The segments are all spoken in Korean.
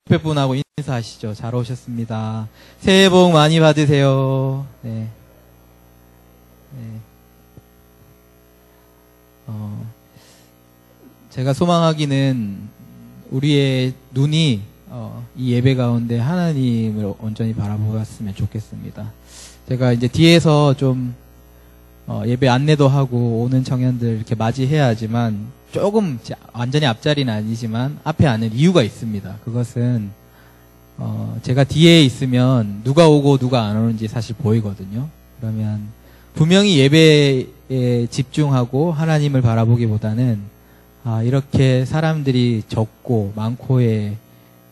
옆에 분하고 인사하시죠. 잘 오셨습니다. 새해 복 많이 받으세요. 네. 제가 소망하기는 우리의 눈이 이 예배 가운데 하나님을 온전히 바라보았으면 좋겠습니다. 제가 이제 뒤에서 좀 예배 안내도 하고 오는 청년들 이렇게 맞이해야 하지만 조금 완전히 앞자리는 아니지만 앞에 앉는 이유가 있습니다. 그것은 제가 뒤에 있으면 누가 오고 누가 안 오는지 사실 보이거든요. 그러면 분명히 예배에 집중하고 하나님을 바라보기보다는 이렇게 사람들이 적고 많고의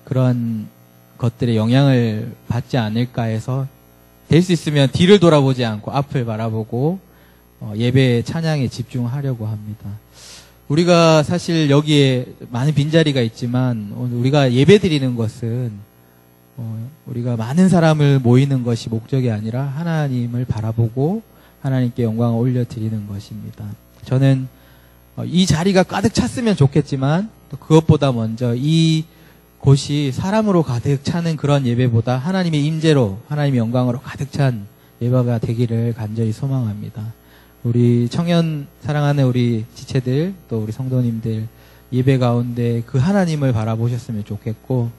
그런 것들의 영향을 받지 않을까 해서 될 수 있으면 뒤를 돌아보지 않고 앞을 바라보고 예배의 찬양에 집중하려고 합니다. 우리가 사실 여기에 많은 빈자리가 있지만 오늘 우리가 예배 드리는 것은 우리가 많은 사람을 모이는 것이 목적이 아니라 하나님을 바라보고 하나님께 영광을 올려드리는 것입니다. 저는 이 자리가 가득 찼으면 좋겠지만 또 그것보다 먼저 이 곳이 사람으로 가득 차는 그런 예배보다 하나님의 임재로 하나님의 영광으로 가득 찬 예배가 되기를 간절히 소망합니다. 우리 청년 사랑하는 우리 지체들 또 우리 성도님들 예배 가운데 그 하나님을 바라보셨으면 좋겠고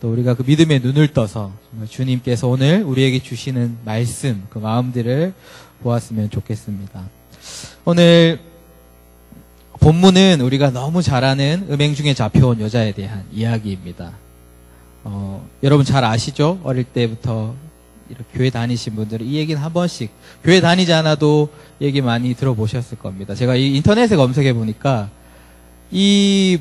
또 우리가 그 믿음의 눈을 떠서 정말 주님께서 오늘 우리에게 주시는 말씀 그 마음들을 보았으면 좋겠습니다. 오늘 본문은 우리가 너무 잘 아는 음행 중에 잡혀온 여자에 대한 이야기입니다. 여러분 잘 아시죠? 어릴 때부터 이렇게 교회 다니신 분들은 이 얘기는 한 번씩 교회 다니지 않아도 얘기 많이 들어보셨을 겁니다. 제가 이 인터넷에 검색해 보니까 이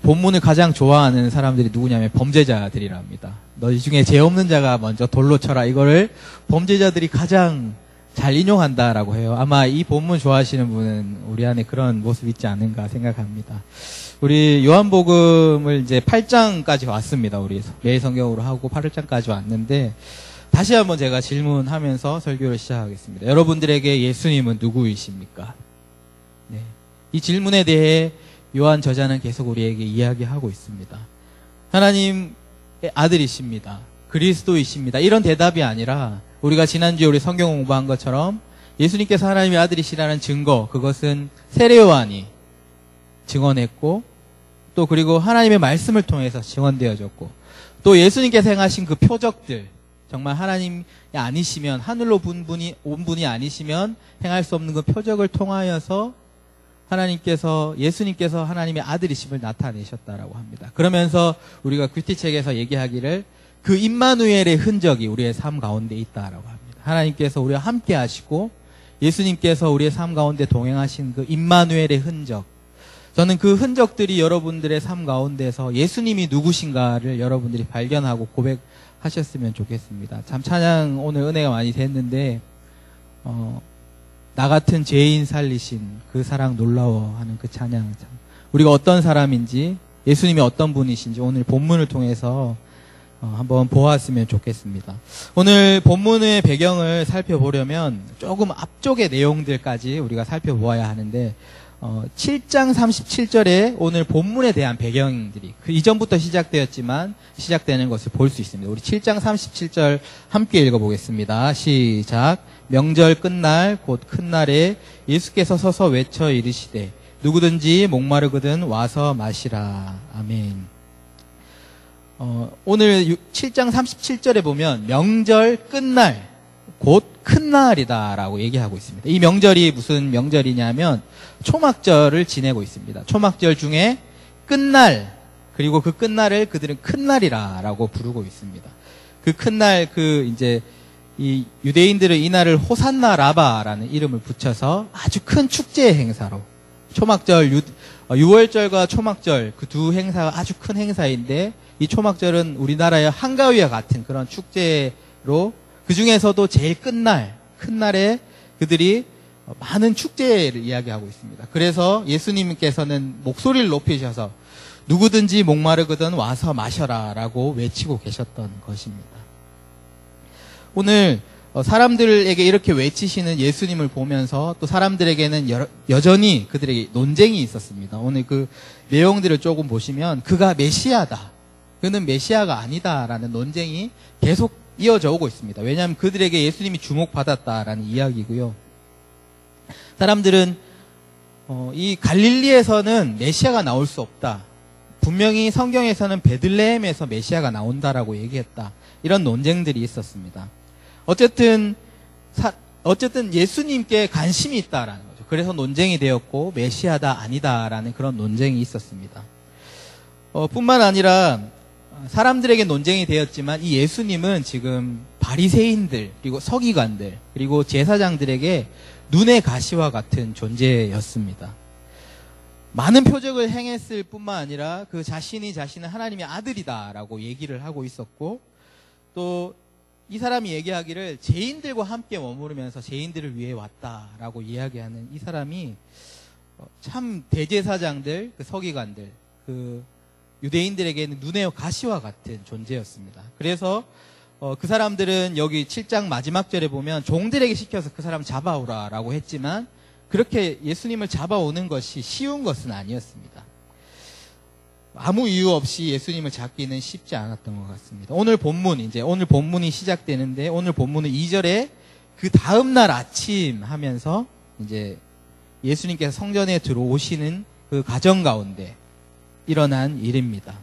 본문을 가장 좋아하는 사람들이 누구냐면 범죄자들이랍니다. 너희 중에 죄 없는 자가 먼저 돌로 쳐라. 이거를 범죄자들이 가장 잘 인용한다라고 해요. 아마 이 본문 좋아하시는 분은 우리 안에 그런 모습이 있지 않은가 생각합니다. 우리 요한복음을 이제 8장까지 왔습니다. 우리 매일 성경으로 하고 8장까지 왔는데 다시 한번 제가 질문하면서 설교를 시작하겠습니다. 여러분들에게 예수님은 누구이십니까? 네. 이 질문에 대해 요한 저자는 계속 우리에게 이야기하고 있습니다. 하나님의 아들이십니다. 그리스도이십니다. 이런 대답이 아니라 우리가 지난주에 우리 성경 공부한 것처럼 예수님께서 하나님의 아들이시라는 증거, 그것은 세례 요한이 증언했고 또 그리고 하나님의 말씀을 통해서 증언되어졌고 또 예수님께서 행하신 그 표적들, 정말 하나님이 아니시면 하늘로 온 분이 아니시면 행할 수 없는 그 표적을 통하여서 예수님께서 하나님의 아들이심을 나타내셨다라고 합니다. 그러면서 우리가 큐티책에서 얘기하기를 그 임마누엘의 흔적이 우리의 삶 가운데 있다라고 합니다. 하나님께서 우리와 함께 하시고 예수님께서 우리의 삶 가운데 동행하신 그 임마누엘의 흔적, 저는 그 흔적들이 여러분들의 삶 가운데서 예수님이 누구신가를 여러분들이 발견하고 고백하셨으면 좋겠습니다. 참 찬양 오늘 은혜가 많이 됐는데 나 같은 죄인 살리신 그 사랑 놀라워하는 그 찬양, 참 우리가 어떤 사람인지 예수님이 어떤 분이신지 오늘 본문을 통해서 한번 보았으면 좋겠습니다. 오늘 본문의 배경을 살펴보려면 조금 앞쪽의 내용들까지 우리가 살펴보아야 하는데 7장 37절에 오늘 본문에 대한 배경들이 그 이전부터 시작되었지만 시작되는 것을 볼 수 있습니다. 우리 7장 37절 함께 읽어보겠습니다. 시작. 명절 끝날 곧 큰 날에 예수께서 서서 외쳐 이르시되 누구든지 목마르거든 와서 마시라. 아멘. 오늘 7장 37절에 보면 명절 끝날 곧 큰 날이다라고 얘기하고 있습니다. 이 명절이 무슨 명절이냐면 초막절을 지내고 있습니다. 초막절 중에 끝날, 그리고 그 끝날을 그들은 큰 날이라고 부르고 있습니다. 그 큰 날, 이 유대인들은 이 날을 호산나 라바라는 이름을 붙여서 아주 큰 축제 행사로 초막절, 6월절과 초막절 그 두 행사가 아주 큰 행사인데 이 초막절은 우리나라의 한가위와 같은 그런 축제로 그 중에서도 제일 큰 날에 그들이 많은 축제를 이야기하고 있습니다. 그래서 예수님께서는 목소리를 높이셔서 누구든지 목마르거든 와서 마셔라 라고 외치고 계셨던 것입니다. 오늘 사람들에게 이렇게 외치시는 예수님을 보면서 또 사람들에게는 여전히 그들에게 논쟁이 있었습니다. 오늘 그 내용들을 조금 보시면 그가 메시아다, 그는 메시아가 아니다라는 논쟁이 계속 이어져 오고 있습니다. 왜냐하면 그들에게 예수님이 주목받았다라는 이야기고요. 사람들은 이 갈릴리에서는 메시아가 나올 수 없다. 분명히 성경에서는 베들레헴에서 메시아가 나온다라고 얘기했다. 이런 논쟁들이 있었습니다. 어쨌든 예수님께 관심이 있다라는 거죠. 그래서 논쟁이 되었고 메시아다 아니다라는 그런 논쟁이 있었습니다. 뿐만 아니라 사람들에게 논쟁이 되었지만 이 예수님은 지금 바리새인들 그리고 서기관들 그리고 제사장들에게 눈의 가시와 같은 존재였습니다. 많은 표적을 행했을 뿐만 아니라 그 자신은 하나님의 아들이다라고 얘기를 하고 있었고, 또 이 사람이 얘기하기를 죄인들과 함께 머무르면서 죄인들을 위해 왔다라고 이야기하는 이 사람이 참 대제사장들, 그 서기관들, 그 유대인들에게는 눈의 가시와 같은 존재였습니다. 그래서 그 사람들은 여기 7장 마지막 절에 보면 종들에게 시켜서 그 사람 잡아오라라고 했지만 그렇게 예수님을 잡아오는 것이 쉬운 것은 아니었습니다. 아무 이유 없이 예수님을 잡기는 쉽지 않았던 것 같습니다. 오늘 본문이 시작되는데 오늘 본문은 2절에 그 다음날 아침 하면서 이제 예수님께서 성전에 들어오시는 그 과정 가운데 일어난 일입니다.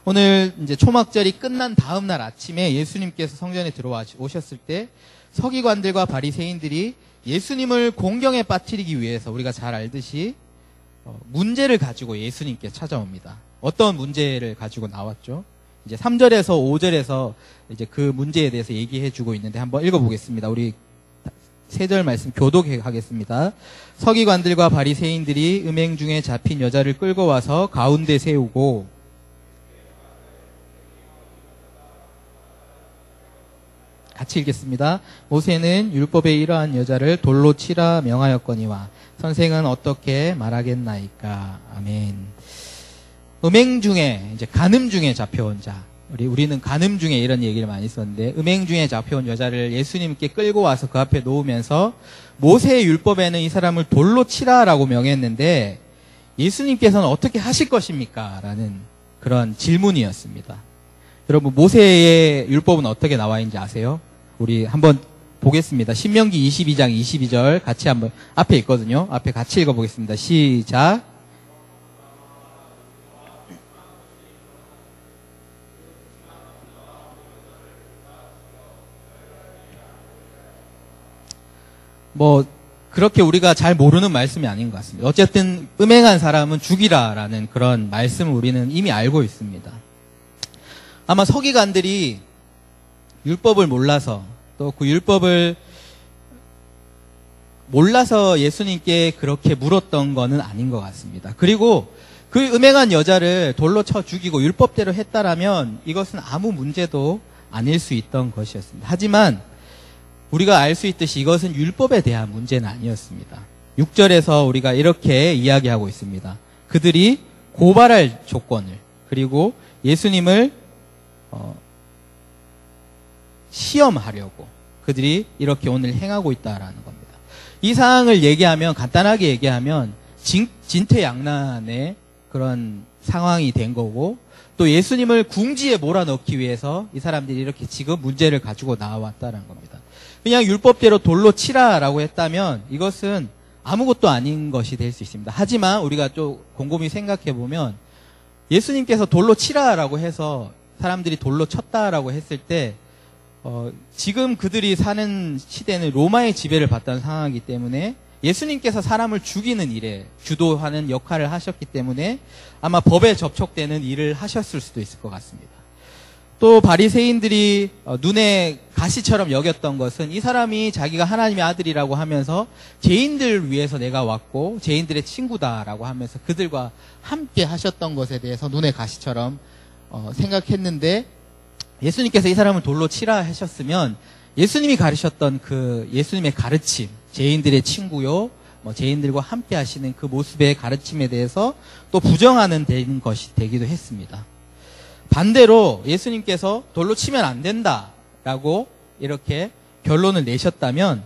오늘 이제 초막절이 끝난 다음날 아침에 예수님께서 성전에 들어오셨을 때 서기관들과 바리새인들이 예수님을 공경에 빠뜨리기 위해서 우리가 잘 알듯이 문제를 가지고 예수님께 찾아옵니다. 어떤 문제를 가지고 나왔죠? 이제 3절에서 5절에서 이제 그 문제에 대해서 얘기해 주고 있는데 한번 읽어보겠습니다. 우리 3절 말씀 교독하겠습니다. 서기관들과 바리새인들이 음행 중에 잡힌 여자를 끌고 와서 가운데 세우고 같이 읽겠습니다. 모세는 율법에 이러한 여자를 돌로 치라 명하였거니와 선생은 어떻게 말하겠나이까. 아멘. 음행 중에 이제 간음 중에 잡혀온 자, 우리는 간음 중에 이런 얘기를 많이 썼는데 음행 중에 잡혀온 여자를 예수님께 끌고 와서 그 앞에 놓으면서 모세의 율법에는 이 사람을 돌로 치라라고 명했는데 예수님께서는 어떻게 하실 것입니까? 라는 그런 질문이었습니다. 여러분, 모세의 율법은 어떻게 나와 있는지 아세요? 우리 한번 보겠습니다. 신명기 22장 22절 같이 한번, 앞에 있거든요. 앞에 같이 읽어보겠습니다. 시작. 그렇게 우리가 잘 모르는 말씀이 아닌 것 같습니다. 어쨌든 음행한 사람은 죽이라라는 그런 말씀을 우리는 이미 알고 있습니다. 아마 서기관들이 율법을 몰라서 또 그 율법을 몰라서 예수님께 그렇게 물었던 거는 아닌 것 같습니다. 그리고 그 음행한 여자를 돌로 쳐 죽이고 율법대로 했다라면 이것은 아무 문제도 아닐 수 있던 것이었습니다. 하지만 우리가 알 수 있듯이 이것은 율법에 대한 문제는 아니었습니다. 6절에서 우리가 이렇게 이야기하고 있습니다. 그들이 고발할 조건을, 그리고 예수님을 시험하려고 그들이 이렇게 오늘 행하고 있다라는 겁니다. 이 사항을 간단하게 얘기하면 진퇴양난의 그런 상황이 된 거고, 또 예수님을 궁지에 몰아넣기 위해서 이 사람들이 이렇게 지금 문제를 가지고 나왔다는 겁니다. 그냥 율법대로 돌로 치라라고 했다면 이것은 아무것도 아닌 것이 될 수 있습니다. 하지만 우리가 좀 곰곰이 생각해 보면 예수님께서 돌로 치라라고 해서 사람들이 돌로 쳤다라고 했을 때 지금 그들이 사는 시대는 로마의 지배를 받던 상황이기 때문에 예수님께서 사람을 죽이는 일에 주도하는 역할을 하셨기 때문에 아마 법에 접촉되는 일을 하셨을 수도 있을 것 같습니다. 또 바리새인들이 눈에 가시처럼 여겼던 것은 이 사람이 자기가 하나님의 아들이라고 하면서 죄인들을 위해서 내가 왔고 죄인들의 친구다라고 하면서 그들과 함께 하셨던 것에 대해서 눈에 가시처럼 생각했는데, 예수님께서 이 사람을 돌로 치라 하셨으면 예수님이 가르쳤던 그 예수님의 가르침, 죄인들의 친구요, 죄인들과 함께 하시는 그 모습의 가르침에 대해서 또 부정하는 되는 것이 되기도 했습니다. 반대로 예수님께서 돌로 치면 안 된다라고 이렇게 결론을 내셨다면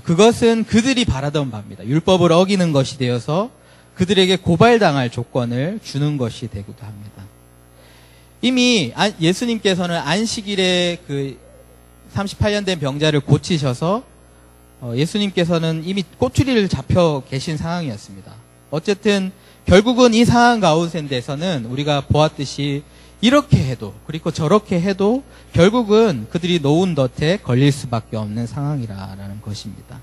그것은 그들이 바라던 바입니다. 율법을 어기는 것이 되어서 그들에게 고발당할 조건을 주는 것이 되기도 합니다. 이미 예수님께서는 안식일에 그 38년 된 병자를 고치셔서 예수님께서는 이미 꼬투리를 잡혀 계신 상황이었습니다. 어쨌든 결국은 이 상황 가운데서는 우리가 보았듯이 이렇게 해도 그리고 저렇게 해도 결국은 그들이 노운 덫에 걸릴 수밖에 없는 상황이라는 것입니다.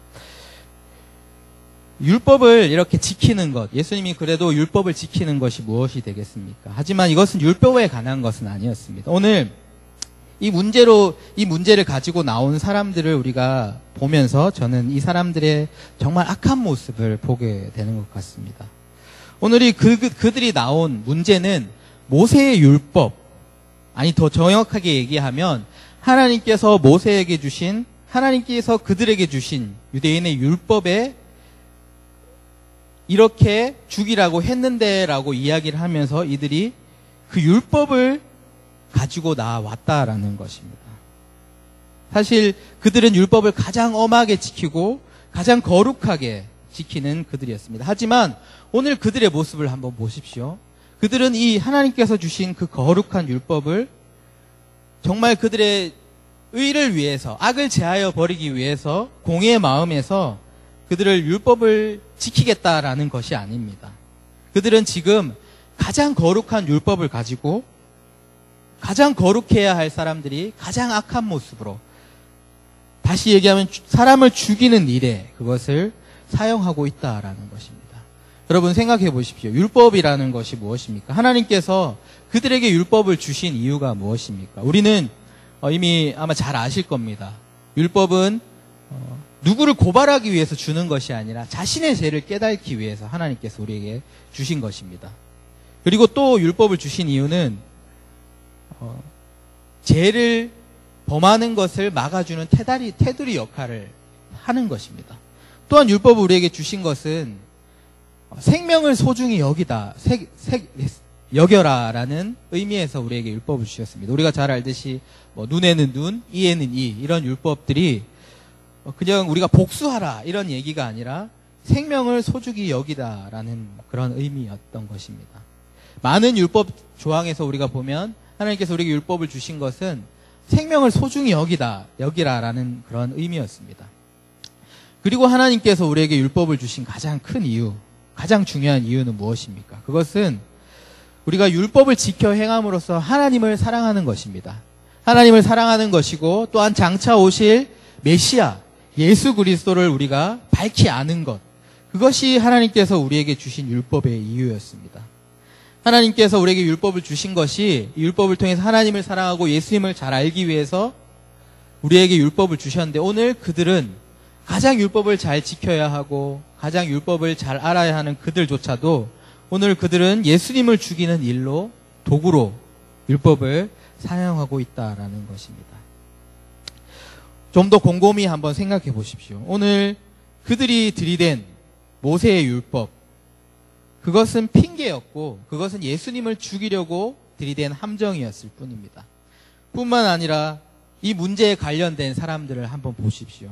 율법을 이렇게 지키는 것, 예수님이 그래도 율법을 지키는 것이 무엇이 되겠습니까? 하지만 이것은 율법에 관한 것은 아니었습니다. 오늘 이 문제를 가지고 나온 사람들을 우리가 보면서 저는 이 사람들의 정말 악한 모습을 보게 되는 것 같습니다. 오늘 그들이 나온 문제는 모세의 율법, 아니 더 정확하게 얘기하면 하나님께서 그들에게 주신 유대인의 율법에 이렇게 죽이라고 했는데라고 이야기를 하면서 이들이 그 율법을 가지고 나왔다라는 것입니다. 사실 그들은 율법을 가장 엄하게 지키고 가장 거룩하게 지키는 그들이었습니다. 하지만 오늘 그들의 모습을 한번 보십시오. 그들은 이 하나님께서 주신 그 거룩한 율법을 정말 그들의 의를 위해서, 악을 제하여 버리기 위해서 공의의 마음에서 그들을 율법을 지키겠다라는 것이 아닙니다. 그들은 지금 가장 거룩한 율법을 가지고 가장 거룩해야 할 사람들이 가장 악한 모습으로, 다시 얘기하면 사람을 죽이는 일에 그것을 사용하고 있다라는 것입니다. 여러분 생각해 보십시오. 율법이라는 것이 무엇입니까? 하나님께서 그들에게 율법을 주신 이유가 무엇입니까? 우리는 이미 아마 잘 아실 겁니다. 율법은 누구를 고발하기 위해서 주는 것이 아니라 자신의 죄를 깨닫기 위해서 하나님께서 우리에게 주신 것입니다. 그리고 또 율법을 주신 이유는 죄를 범하는 것을 막아주는 테두리 역할을 하는 것입니다. 또한 율법을 우리에게 주신 것은 생명을 소중히 여겨라라는 의미에서 우리에게 율법을 주셨습니다. 우리가 잘 알듯이 눈에는 눈, 이에는 이, 이런 율법들이 그냥 우리가 복수하라 이런 얘기가 아니라 생명을 소중히 여기다라는 그런 의미였던 것입니다. 많은 율법 조항에서 우리가 보면 하나님께서 우리에게 율법을 주신 것은 생명을 소중히 여기라라는 그런 의미였습니다. 그리고 하나님께서 우리에게 율법을 주신 가장 큰 이유, 가장 중요한 이유는 무엇입니까? 그것은 우리가 율법을 지켜 행함으로써 하나님을 사랑하는 것입니다. 하나님을 사랑하는 것이고 또한 장차 오실 메시아, 예수 그리스도를 우리가 밝히 아는 것, 그것이 하나님께서 우리에게 주신 율법의 이유였습니다. 하나님께서 우리에게 율법을 주신 것이 율법을 통해서 하나님을 사랑하고 예수님을 잘 알기 위해서 우리에게 율법을 주셨는데, 오늘 그들은 가장 율법을 잘 지켜야 하고 가장 율법을 잘 알아야 하는 그들조차도 오늘 그들은 예수님을 죽이는 일로, 도구로 율법을 사용하고 있다라는 것입니다. 좀 더 곰곰이 한번 생각해 보십시오. 오늘 그들이 들이댄 모세의 율법, 그것은 핑계였고 그것은 예수님을 죽이려고 들이댄 함정이었을 뿐입니다. 뿐만 아니라 이 문제에 관련된 사람들을 한번 보십시오.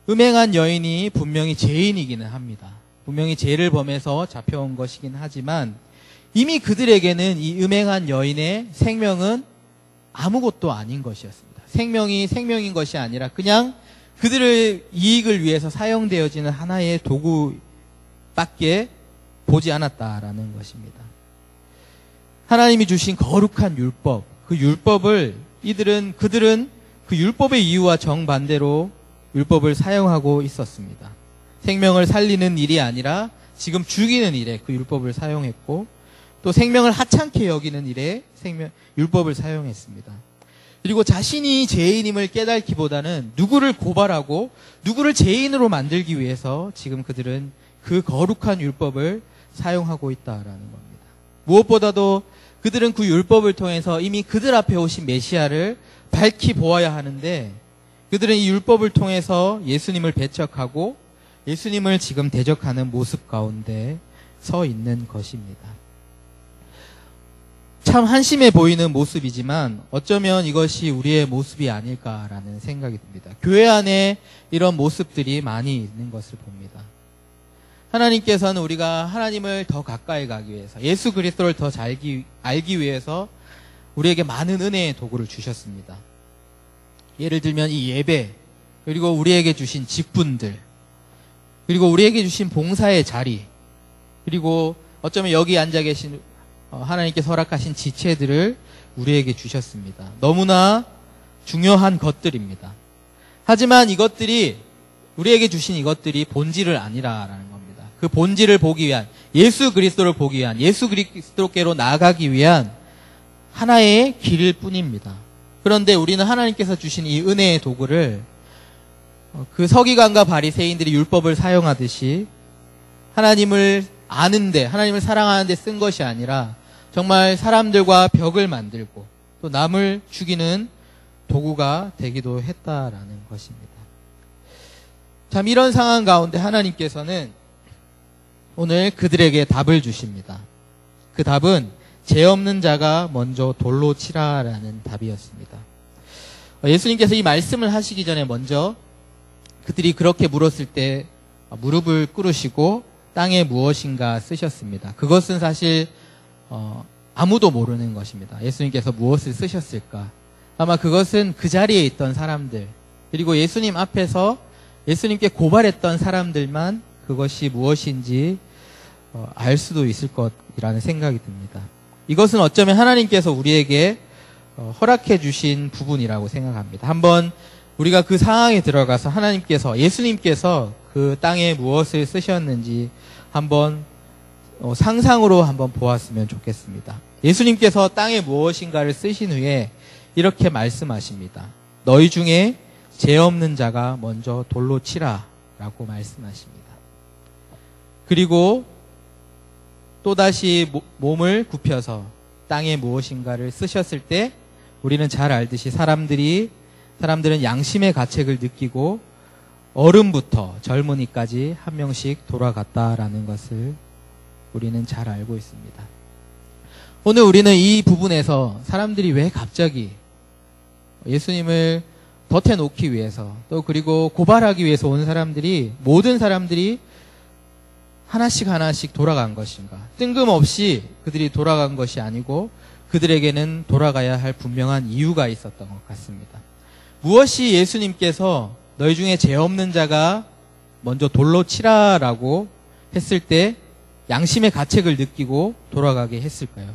음행한 여인이 분명히 죄인이기는 합니다. 분명히 죄를 범해서 잡혀온 것이긴 하지만 이미 그들에게는 이 음행한 여인의 생명은 아무것도 아닌 것이었습니다. 생명이 생명인 것이 아니라 그냥 그들의 이익을 위해서 사용되어지는 하나의 도구밖에 보지 않았다라는 것입니다. 하나님이 주신 거룩한 율법, 그 율법을 그들은 그 율법의 이유와 정반대로 율법을 사용하고 있었습니다. 생명을 살리는 일이 아니라 지금 죽이는 일에 그 율법을 사용했고, 또 생명을 하찮게 여기는 일에 율법을 사용했습니다. 그리고 자신이 죄인임을 깨닫기보다는 누구를 고발하고 누구를 죄인으로 만들기 위해서 지금 그들은 그 거룩한 율법을 사용하고 있다라는 겁니다. 무엇보다도 그들은 그 율법을 통해서 이미 그들 앞에 오신 메시아를 밝히 보아야 하는데, 그들은 이 율법을 통해서 예수님을 배척하고 예수님을 지금 대적하는 모습 가운데 서 있는 것입니다. 참 한심해 보이는 모습이지만 어쩌면 이것이 우리의 모습이 아닐까라는 생각이 듭니다. 교회 안에 이런 모습들이 많이 있는 것을 봅니다. 하나님께서는 우리가 하나님을 더 가까이 가기 위해서, 예수 그리스도를 더 잘 알기 위해서 우리에게 많은 은혜의 도구를 주셨습니다. 예를 들면 이 예배, 그리고 우리에게 주신 직분들, 그리고 우리에게 주신 봉사의 자리, 그리고 어쩌면 여기 앉아 계신 하나님께서 허락하신 지체들을 우리에게 주셨습니다. 너무나 중요한 것들입니다. 하지만 이것들이, 우리에게 주신 이것들이 본질을 아니라라는 겁니다. 그 본질을 보기 위한, 예수 그리스도를 보기 위한, 예수 그리스도께로 나아가기 위한 하나의 길일 뿐입니다. 그런데 우리는 하나님께서 주신 이 은혜의 도구를 그 서기관과 바리새인들이 율법을 사용하듯이 하나님을 아는데, 하나님을 사랑하는데 쓴 것이 아니라 정말 사람들과 벽을 만들고 또 남을 죽이는 도구가 되기도 했다라는 것입니다. 참, 이런 상황 가운데 하나님께서는 오늘 그들에게 답을 주십니다. 그 답은 죄 없는 자가 먼저 돌로 치라라는 답이었습니다. 예수님께서 이 말씀을 하시기 전에 먼저 그들이 그렇게 물었을 때 무릎을 꿇으시고 땅에 무엇인가 쓰셨습니다. 그것은 사실 아무도 모르는 것입니다. 예수님께서 무엇을 쓰셨을까? 아마 그것은 그 자리에 있던 사람들, 그리고 예수님 앞에서 예수님께 고발했던 사람들만 그것이 무엇인지 알 수도 있을 것이라는 생각이 듭니다. 이것은 어쩌면 하나님께서 우리에게 허락해 주신 부분이라고 생각합니다. 한번 우리가 그 상황에 들어가서 하나님께서, 예수님께서 그 땅에 무엇을 쓰셨는지 한번 상상으로 한번 보았으면 좋겠습니다. 예수님께서 땅에 무엇인가를 쓰신 후에 이렇게 말씀하십니다. 너희 중에 죄 없는 자가 먼저 돌로 치라 라고 말씀하십니다. 그리고 또다시 몸을 굽혀서 땅에 무엇인가를 쓰셨을 때 우리는 잘 알듯이 사람들은 양심의 가책을 느끼고 어른부터 젊은이까지 한 명씩 돌아갔다라는 것을 우리는 잘 알고 있습니다. 오늘 우리는 이 부분에서 사람들이 왜 갑자기 예수님을 덫에 놓기 위해서, 또 그리고 고발하기 위해서 온 사람들이, 모든 사람들이 하나씩 돌아간 것인가? 뜬금없이 그들이 돌아간 것이 아니고 그들에게는 돌아가야 할 분명한 이유가 있었던 것 같습니다. 무엇이 예수님께서 너희 중에 죄 없는 자가 먼저 돌로 치라라고 했을 때 양심의 가책을 느끼고 돌아가게 했을까요?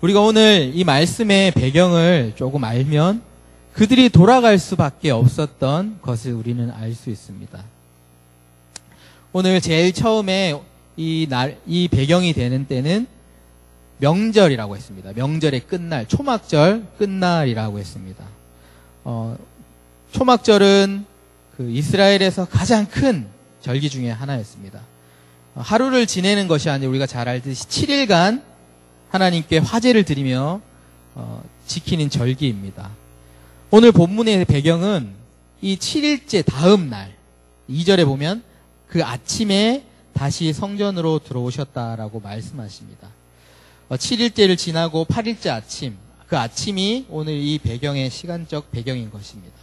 우리가 오늘 이 말씀의 배경을 조금 알면 그들이 돌아갈 수밖에 없었던 것을 우리는 알 수 있습니다. 오늘 제일 처음에 이 배경이 되는 때는 명절이라고 했습니다. 명절의 끝날, 초막절 끝날이라고 했습니다. 초막절은 그 이스라엘에서 가장 큰 절기 중에 하나였습니다. 하루를 지내는 것이 아니라 우리가 잘 알듯이 7일간 하나님께 화제를 드리며 지키는 절기입니다. 오늘 본문의 배경은 이 7일째 다음 날, 2절에 보면 그 아침에 다시 성전으로 들어오셨다라고 말씀하십니다. 7일째를 지나고 8일째 아침, 그 아침이 오늘 이 배경의 시간적 배경인 것입니다.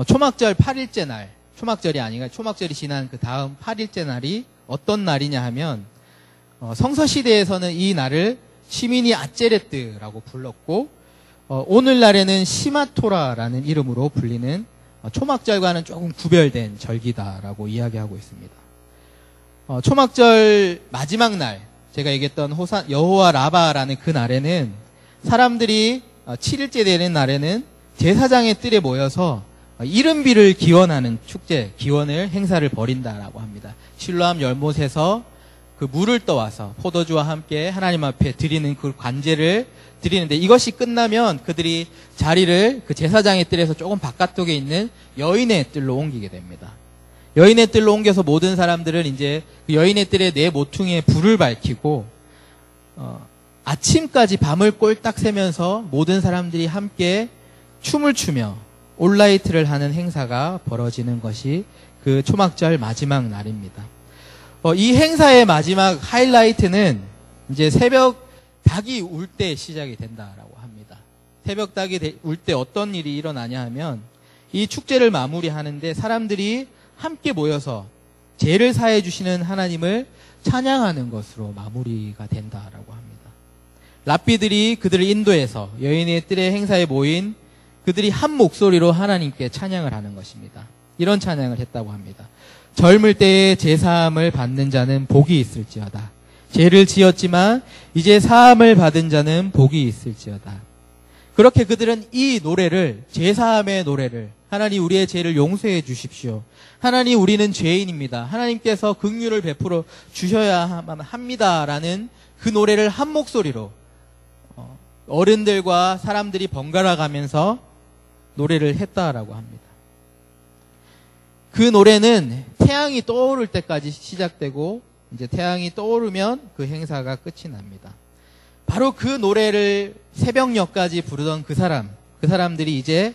초막절 8일째 날, 초막절이 아니라 초막절이 지난 그 다음 8일째 날이 어떤 날이냐 하면 성서시대에서는 이 날을 시미니 아제레트라고 불렀고 오늘날에는 시마토라라는 이름으로 불리는 초막절과는 조금 구별된 절기다라고 이야기하고 있습니다. 초막절 마지막 날, 제가 얘기했던 여호와 라바라는 그 날에는 사람들이 7일째 되는 날에는 제사장의 뜰에 모여서 이른비를 기원하는 축제, 기원을 행사를 벌인다라고 합니다. 실로암 열못에서 그 물을 떠와서 포도주와 함께 하나님 앞에 드리는 그 관제를 드리는데, 이것이 끝나면 그들이 자리를 그 제사장의 뜰에서 조금 바깥쪽에 있는 여인의 뜰로 옮기게 됩니다. 여인의 뜰로 옮겨서 모든 사람들은 이제 그 여인의 뜰에 네 모퉁이에 불을 밝히고 아침까지 밤을 꼴딱 새면서 모든 사람들이 함께 춤을 추며 올라이트를 하는 행사가 벌어지는 것이 그 초막절 마지막 날입니다. 이 행사의 마지막 하이라이트는 이제 새벽 닭이 울 때 시작이 된다라고 합니다. 새벽 닭이 울 때 어떤 일이 일어나냐 하면 이 축제를 마무리하는데 사람들이 함께 모여서 죄를 사해 주시는 하나님을 찬양하는 것으로 마무리가 된다라고 합니다. 랍비들이 그들을 인도해서 여인의 뜰의 행사에 모인 그들이 한 목소리로 하나님께 찬양을 하는 것입니다. 이런 찬양을 했다고 합니다. 젊을 때에 제사함을 받는 자는 복이 있을지어다. 죄를 지었지만 이제 사함을 받은 자는 복이 있을지어다. 그렇게 그들은 이 노래를, 제사함의 노래를, 하나님 우리의 죄를 용서해 주십시오. 하나님 우리는 죄인입니다. 하나님께서 긍휼을 베풀어 주셔야 합니다라는 그 노래를 한 목소리로 어른들과 사람들이 번갈아 가면서 노래를 했다라고 합니다. 그 노래는 태양이 떠오를 때까지 시작되고 이제 태양이 떠오르면 그 행사가 끝이 납니다. 바로 그 노래를 새벽녘까지 부르던 그 사람들이 이제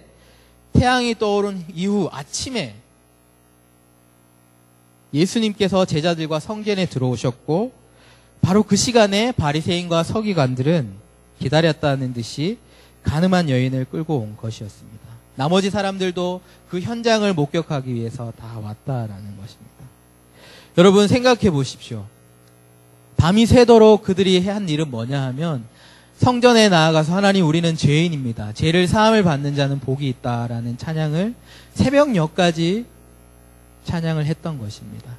태양이 떠오른 이후 아침에 예수님께서 제자들과 성전에 들어오셨고 바로 그 시간에 바리새인과 서기관들은 기다렸다는 듯이 가늠한 여인을 끌고 온 것이었습니다. 나머지 사람들도 그 현장을 목격하기 위해서 다 왔다라는 것입니다. 여러분 생각해 보십시오. 밤이 새도록 그들이 한 일은 뭐냐 하면 성전에 나아가서 하나님 우리는 죄인입니다. 죄를 사함을 받는 자는 복이 있다라는 찬양을 새벽녘까지 찬양을 했던 것입니다.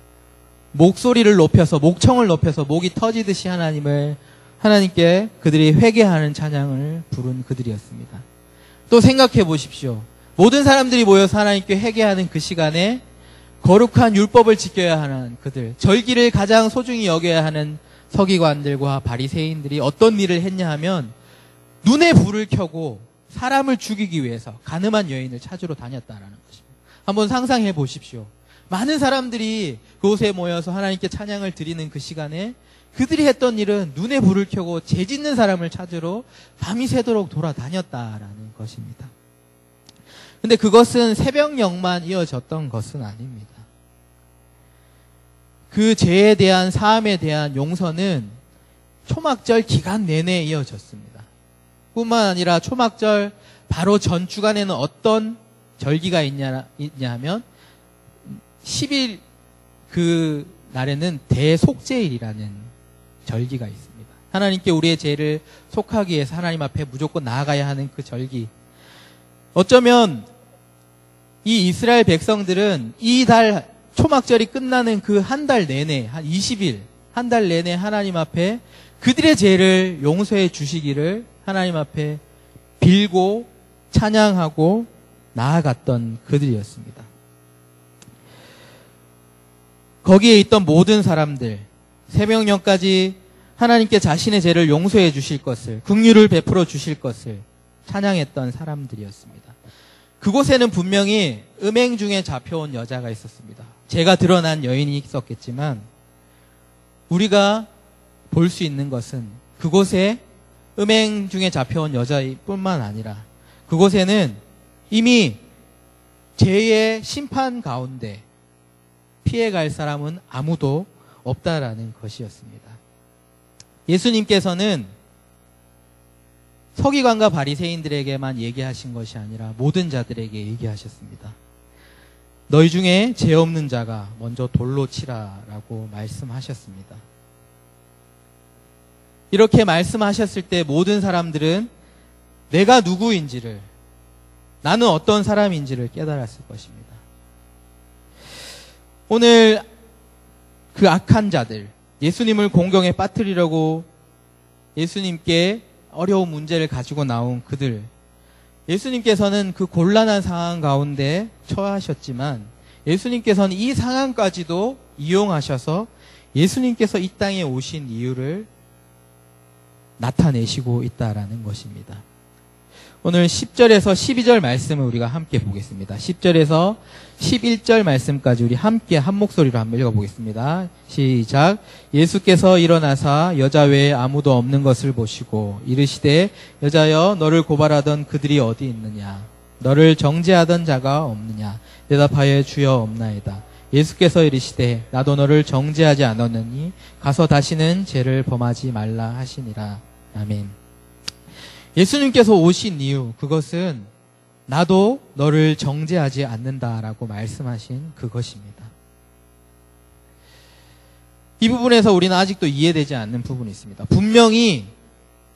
목소리를 높여서 목청을 높여서 목이 터지듯이 하나님께 그들이 회개하는 찬양을 부른 그들이었습니다. 또 생각해 보십시오. 모든 사람들이 모여서 하나님께 회개하는 그 시간에 거룩한 율법을 지켜야 하는 그들, 절기를 가장 소중히 여겨야 하는 서기관들과 바리새인들이 어떤 일을 했냐 하면 눈에 불을 켜고 사람을 죽이기 위해서 가늠한 여인을 찾으러 다녔다라는 것입니다. 한번 상상해 보십시오. 많은 사람들이 그곳에 모여서 하나님께 찬양을 드리는 그 시간에 그들이 했던 일은 눈에 불을 켜고 죄 짓는 사람을 찾으러 밤이 새도록 돌아다녔다라는 것입니다. 근데 그것은 새벽녘만 이어졌던 것은 아닙니다. 그 죄에 대한 사함에 대한 용서는 초막절 기간 내내 이어졌습니다. 뿐만 아니라 초막절 바로 전 주간에는 어떤 절기가 있냐 하면 10일 그 날에는 대속죄일이라는 절기가 있습니다. 하나님께 우리의 죄를 속하기 위해서 하나님 앞에 무조건 나아가야 하는 그 절기. 어쩌면 이 이스라엘 백성들은 이 달 초막절이 끝나는 그 한 달 내내 한 20일 한 달 내내 하나님 앞에 그들의 죄를 용서해 주시기를 하나님 앞에 빌고 찬양하고 나아갔던 그들이었습니다. 거기에 있던 모든 사람들 새벽녘까지 하나님께 자신의 죄를 용서해 주실 것을 긍휼을 베풀어 주실 것을 찬양했던 사람들이었습니다. 그곳에는 분명히 음행 중에 잡혀온 여자가 있었습니다. 죄가 드러난 여인이 있었겠지만 우리가 볼 수 있는 것은 그곳에 음행 중에 잡혀온 여자뿐만 아니라 그곳에는 이미 죄의 심판 가운데 피해갈 사람은 아무도 없다라는 것이었습니다. 예수님께서는 서기관과 바리새인들에게만 얘기하신 것이 아니라 모든 자들에게 얘기하셨습니다. 너희 중에 죄 없는 자가 먼저 돌로 치라라고 말씀하셨습니다. 이렇게 말씀하셨을 때 모든 사람들은 내가 누구인지를, 나는 어떤 사람인지를 깨달았을 것입니다. 오늘 그 악한 자들, 예수님을 공경에 빠뜨리려고 예수님께 어려운 문제를 가지고 나온 그들, 예수님께서는 그 곤란한 상황 가운데 처하셨지만 예수님께서는 이 상황까지도 이용하셔서 예수님께서 이 땅에 오신 이유를 나타내시고 있다라는 것입니다. 오늘 10절에서 12절 말씀을 우리가 함께 보겠습니다. 10절에서 11절 말씀까지 우리 함께 한 목소리로 한번 읽어보겠습니다. 시작. 예수께서 일어나사 여자 외에 아무도 없는 것을 보시고 이르시되 여자여 너를 고발하던 그들이 어디 있느냐? 너를 정죄하던 자가 없느냐? 대답하여 주여 없나이다. 예수께서 이르시되 나도 너를 정죄하지 않았느니 가서 다시는 죄를 범하지 말라 하시니라. 아멘. 예수님께서 오신 이유, 그것은 나도 너를 정죄하지 않는다라고 말씀하신 그것입니다. 이 부분에서 우리는 아직도 이해되지 않는 부분이 있습니다. 분명히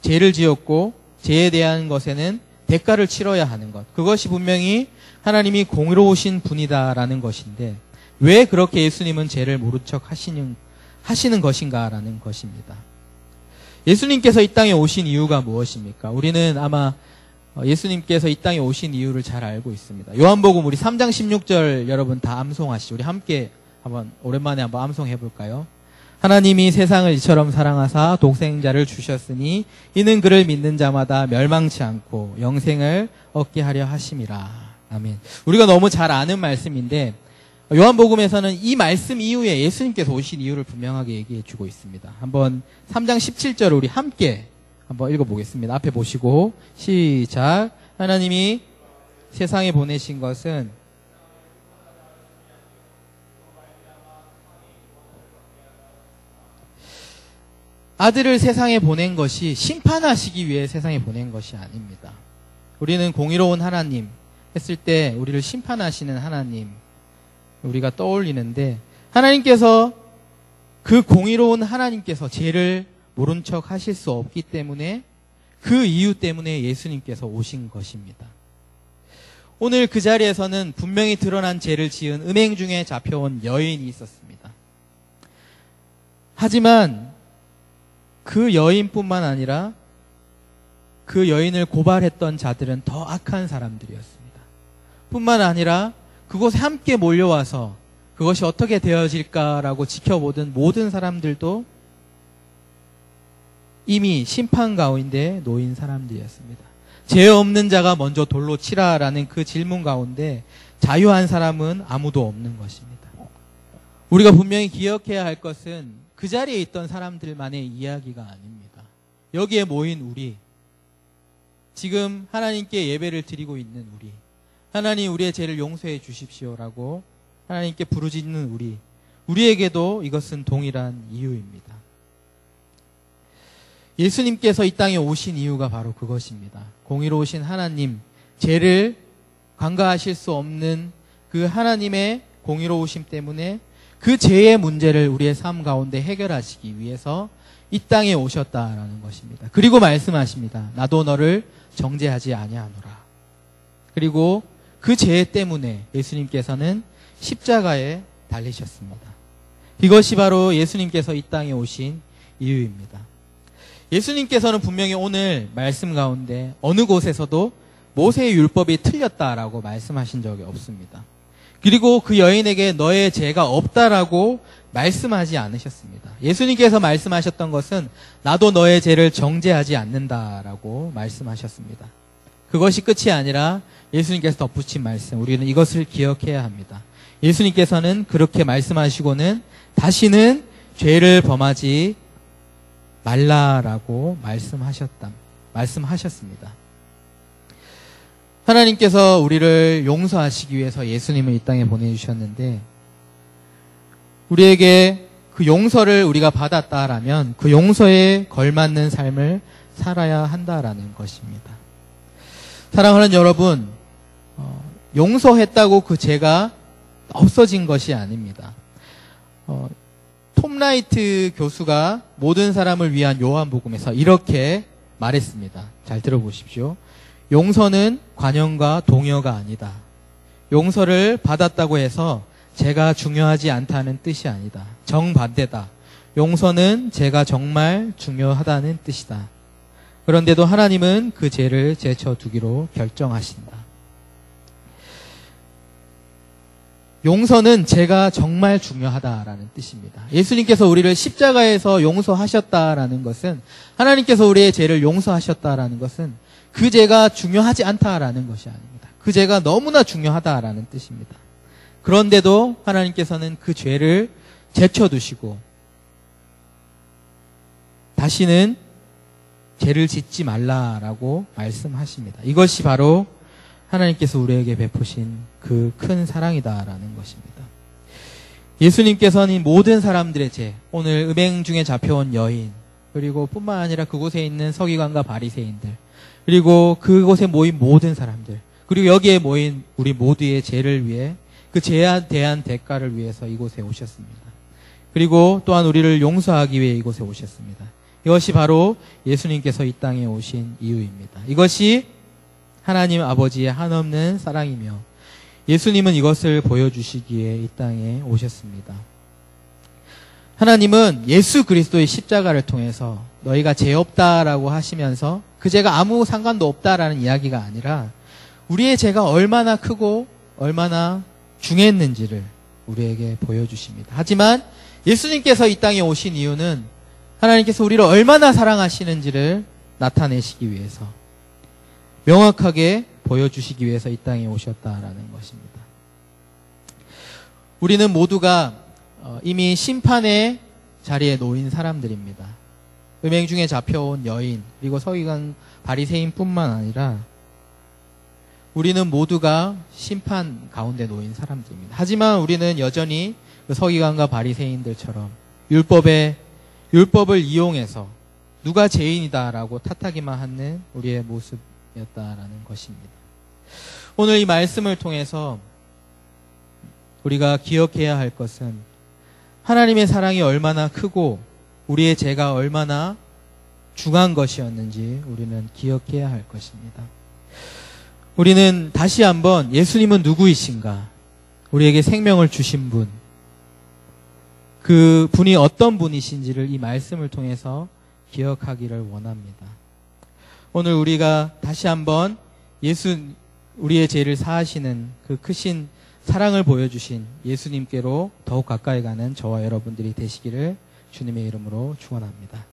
죄를 지었고 죄에 대한 것에는 대가를 치러야 하는 것. 그것이 분명히 하나님이 공의로우신 분이다라는 것인데 왜 그렇게 예수님은 죄를 모른 척 하시는 것인가라는 것입니다. 예수님께서 이 땅에 오신 이유가 무엇입니까? 우리는 아마 예수님께서 이 땅에 오신 이유를 잘 알고 있습니다. 요한복음 우리 3장 16절 여러분 다 암송하시죠. 우리 함께 오랜만에 한번 암송해 볼까요? 하나님이 세상을 이처럼 사랑하사 독생자를 주셨으니 이는 그를 믿는 자마다 멸망치 않고 영생을 얻게 하려 하심이라. 아멘. 우리가 너무 잘 아는 말씀인데 요한복음에서는 이 말씀 이후에 예수님께서 오신 이유를 분명하게 얘기해 주고 있습니다. 한번 3장 17절을 우리 함께 한번 읽어보겠습니다. 앞에 보시고 시작. 하나님이 세상에 보내신 것은 아들을 세상에 보낸 것이 심판하시기 위해 세상에 보낸 것이 아닙니다. 우리는 공의로운 하나님 했을 때 우리를 심판하시는 하나님 우리가 떠올리는데 하나님께서 그 공의로운 하나님께서 죄를 모른 척 하실 수 없기 때문에 그 이유 때문에 예수님께서 오신 것입니다. 오늘 그 자리에서는 분명히 드러난 죄를 지은 음행 중에 잡혀온 여인이 있었습니다. 하지만 그 여인뿐만 아니라 그 여인을 고발했던 자들은 더 악한 사람들이었습니다. 뿐만 아니라 그곳에 함께 몰려와서 그것이 어떻게 되어질까라고 지켜보던 모든 사람들도 이미 심판 가운데 놓인 사람들이었습니다. 죄 없는 자가 먼저 돌로 치라라는 그 질문 가운데 자유한 사람은 아무도 없는 것입니다. 우리가 분명히 기억해야 할 것은 그 자리에 있던 사람들만의 이야기가 아닙니다. 여기에 모인 우리, 지금 하나님께 예배를 드리고 있는 우리, 하나님 우리의 죄를 용서해 주십시오라고 하나님께 부르짖는 우리에게도 이것은 동일한 이유입니다. 예수님께서 이 땅에 오신 이유가 바로 그것입니다. 공의로우신 하나님, 죄를 간과하실 수 없는 그 하나님의 공의로우심 때문에 그 죄의 문제를 우리의 삶 가운데 해결하시기 위해서 이 땅에 오셨다라는 것입니다. 그리고 말씀하십니다. 나도 너를 정죄하지 아니하노라. 그리고 그 죄 때문에 예수님께서는 십자가에 달리셨습니다. 이것이 바로 예수님께서 이 땅에 오신 이유입니다. 예수님께서는 분명히 오늘 말씀 가운데 어느 곳에서도 모세의 율법이 틀렸다라고 말씀하신 적이 없습니다. 그리고 그 여인에게 너의 죄가 없다라고 말씀하지 않으셨습니다. 예수님께서 말씀하셨던 것은 나도 너의 죄를 정죄하지 않는다라고 말씀하셨습니다. 그것이 끝이 아니라 예수님께서 덧붙인 말씀, 우리는 이것을 기억해야 합니다. 예수님께서는 그렇게 말씀하시고는 다시는 죄를 범하지 말라라고 말씀하셨습니다. 하나님께서 우리를 용서하시기 위해서 예수님을 이 땅에 보내주셨는데 우리에게 그 용서를 우리가 받았다라면 그 용서에 걸맞는 삶을 살아야 한다라는 것입니다. 사랑하는 여러분, 용서했다고 그 죄가 없어진 것이 아닙니다. 톰 라이트 교수가 모든 사람을 위한 요한복음에서 이렇게 말했습니다. 잘 들어보십시오. 용서는 관용과 동요가 아니다. 용서를 받았다고 해서 죄가 중요하지 않다는 뜻이 아니다. 정반대다. 용서는 죄가 정말 중요하다는 뜻이다. 그런데도 하나님은 그 죄를 제쳐두기로 결정하신다. 용서는 죄가 정말 중요하다라는 뜻입니다. 예수님께서 우리를 십자가에서 용서하셨다라는 것은 하나님께서 우리의 죄를 용서하셨다라는 것은 그 죄가 중요하지 않다라는 것이 아닙니다. 그 죄가 너무나 중요하다라는 뜻입니다. 그런데도 하나님께서는 그 죄를 제쳐두시고 다시는 죄를 짓지 말라라고 말씀하십니다. 이것이 바로 하나님께서 우리에게 베푸신 그 큰 사랑이다라는 것입니다. 예수님께서는 모든 사람들의 죄, 오늘 음행 중에 잡혀온 여인, 그리고 뿐만 아니라 그곳에 있는 서기관과 바리새인들, 그리고 그곳에 모인 모든 사람들, 그리고 여기에 모인 우리 모두의 죄를 위해 그 죄에 대한 대가를 위해서 이곳에 오셨습니다. 그리고 또한 우리를 용서하기 위해 이곳에 오셨습니다. 이것이 바로 예수님께서 이 땅에 오신 이유입니다. 이것이 하나님 아버지의 한없는 사랑이며 예수님은 이것을 보여주시기에 이 땅에 오셨습니다. 하나님은 예수 그리스도의 십자가를 통해서 너희가 죄 없다라고 하시면서 그 죄가 아무 상관도 없다라는 이야기가 아니라 우리의 죄가 얼마나 크고 얼마나 중했는지를 우리에게 보여주십니다. 하지만 예수님께서 이 땅에 오신 이유는 하나님께서 우리를 얼마나 사랑하시는지를 나타내시기 위해서, 명확하게 보여주시기 위해서 이 땅에 오셨다라는 것입니다. 우리는 모두가 이미 심판의 자리에 놓인 사람들입니다. 음행 중에 잡혀온 여인, 그리고 서기관 바리새인뿐만 아니라 우리는 모두가 심판 가운데 놓인 사람들입니다. 하지만 우리는 여전히 그 서기관과 바리새인들처럼 율법을 이용해서 누가 죄인이다라고 탓하기만 하는 우리의 모습이었다라는 것입니다. 오늘 이 말씀을 통해서 우리가 기억해야 할 것은 하나님의 사랑이 얼마나 크고 우리의 죄가 얼마나 중한 것이었는지 우리는 기억해야 할 것입니다. 우리는 다시 한번 예수님은 누구이신가? 우리에게 생명을 주신 분, 그 분이 어떤 분이신지를 이 말씀을 통해서 기억하기를 원합니다. 오늘 우리가 다시 한번 우리의 죄를 사하시는 그 크신 사랑을 보여주신 예수님께로 더욱 가까이 가는 저와 여러분들이 되시기를 주님의 이름으로 축원합니다.